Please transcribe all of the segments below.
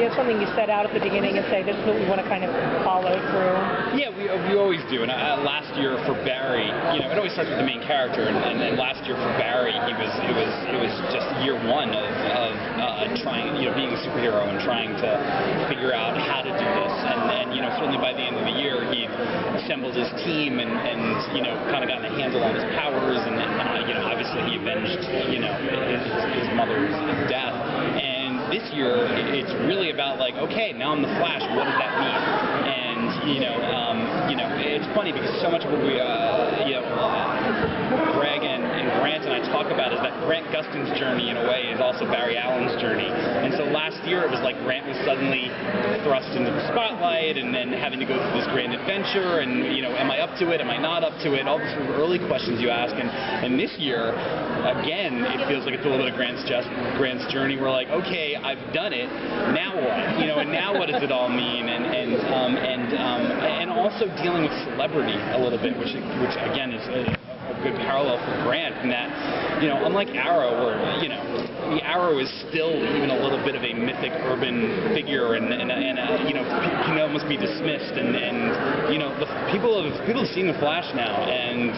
you have something you set out at the beginning and say, this is what we want to kind of follow through? Yeah, we always do. And last year for Barry, it always starts with the main character. And last year for Barry, it was just year one of trying, being a superhero and trying to figure out how to do this. And certainly by the end of the year, he assembled his team and kind of gotten a handle on his powers. And obviously he avenged, his mother's death. And this year, it's really about like, okay, now I'm the Flash. What does that mean? And it's funny because so much of what we, Greg and Grant and I talk about is that Grant Gustin's journey in a way is also Barry Allen's journey. And so last year it was like Grant was suddenly thrust into the spotlight and then having to go through this grand adventure and am I up to it? Am I not up to it? All the sort of early questions you ask. And this year, again, it feels like it's a little bit of Grant's journey. We're like, okay, I've done it. Now what? And now what does it all mean? And also dealing with celebrity a little bit, which again is a good parallel for Grant in that, unlike Arrow, where the Arrow is still even a little bit of a mythic urban figure, and can almost be dismissed. And the people have seen the Flash now, and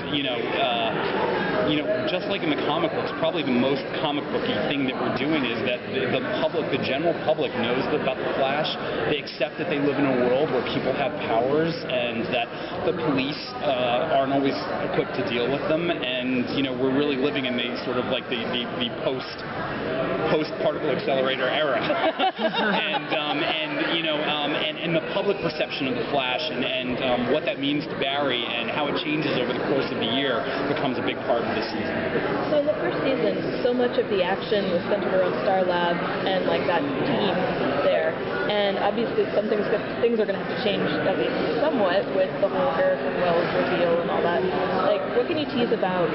just like in the comic books, probably the most comic booky thing that we're doing is that the public, the general public, knows about the Flash. They accept that they live in a world where people have powers, and that the police aren't always equipped to deal with them. And we're really living in the sort of like the post particle accelerator era, and the public perception of the Flash and what that means to Barry and how it changes over the course of the year becomes a big part of this season. So in the first season, so much of the action was centered around Star Lab and like that team there, and obviously things are going to have to change at least somewhat with the whole Harrison Wells reveal and all that. Like, what can you tease about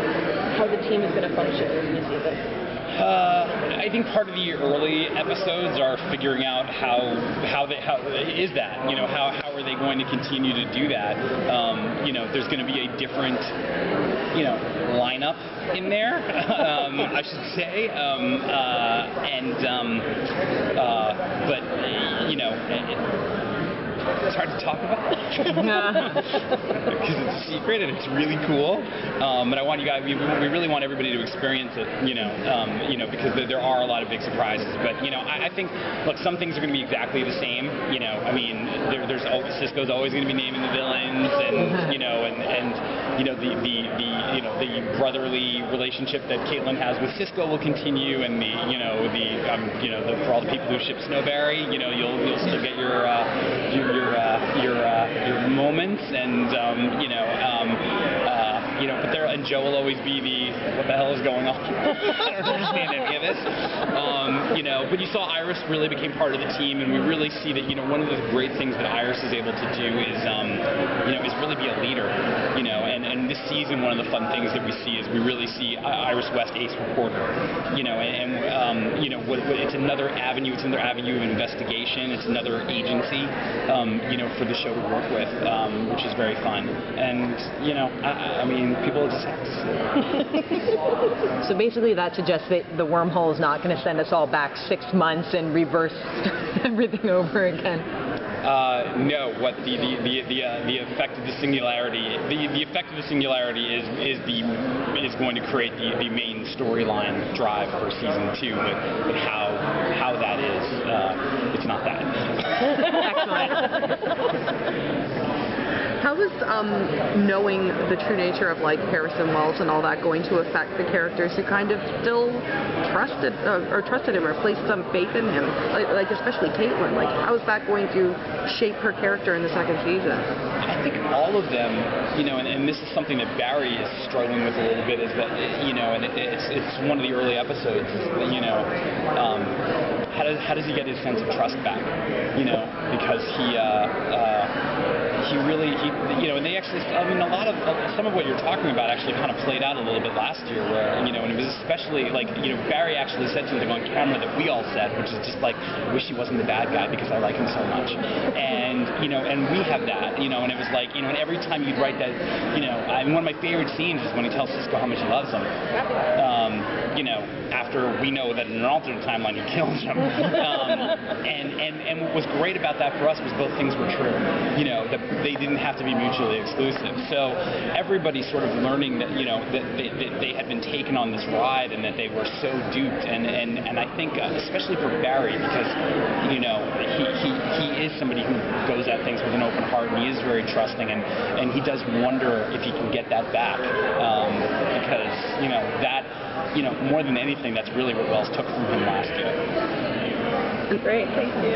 how the team is going to function in this season? I think part of the early episodes are figuring out how are they going to continue to do that. There's going to be a different lineup in there, I should say, it's hard to talk about because it's a secret and it's really cool. But I want you guys, we really want everybody to experience it, because there are a lot of big surprises. But I think, look, some things are going to be exactly the same. There's Cisco's always going to be naming the villains, and the brotherly relationship that Caitlin has with Cisco will continue, and for all the people who ship Snowberry, you'll still get your moments, but and Joe will always be the what the hell is going on? I don't understand any of this. But you saw Iris really became part of the team, and we really see that one of the great things that Iris is able to do is really be a leader. And this season, one of the fun things that we see is we really see Iris West, ace reporter. It's another avenue. It's another avenue of investigation. It's another agency. For the show to work with, which is very fun. And, I mean, people just have to see it. So basically that suggests that the wormhole is not going to send us all back 6 months and reverse everything over again. No. What the effect of the singularity? The effect of the singularity is going to create the main storyline drive for season 2. But how that is, it's not that. Excellent. How is knowing the true nature of like Harrison Wells and all that going to affect the characters who kind of still trusted him or placed some faith in him, like especially Caitlin? Like, how is that going to shape her character in the second season? I think all of them, and this is something that Barry is struggling with a little bit, is that and it's one of the early episodes. How does he get his sense of trust back? Because he really, and they actually, some of what you're talking about actually kind of played out a little bit last year, where, and it was especially like, Barry actually said something on camera that we all said, which is just like, I wish he wasn't the bad guy because I like him so much. And, and we have that, and it was like, and every time you'd write that, one of my favorite scenes is when he tells Cisco how much he loves him. after we know that in an alternate timeline he kills him. And what was great about that for us was both things were true. That they didn't have to be mutually exclusive. So everybody's sort of learning that that they had been taken on this ride and that they were so duped. And I think especially for Barry, because he is somebody who goes at things with an open heart, and he is very trusting, and he does wonder if he can get that back, because that more than anything, that's really what Wells took from him last year. Great, thank you.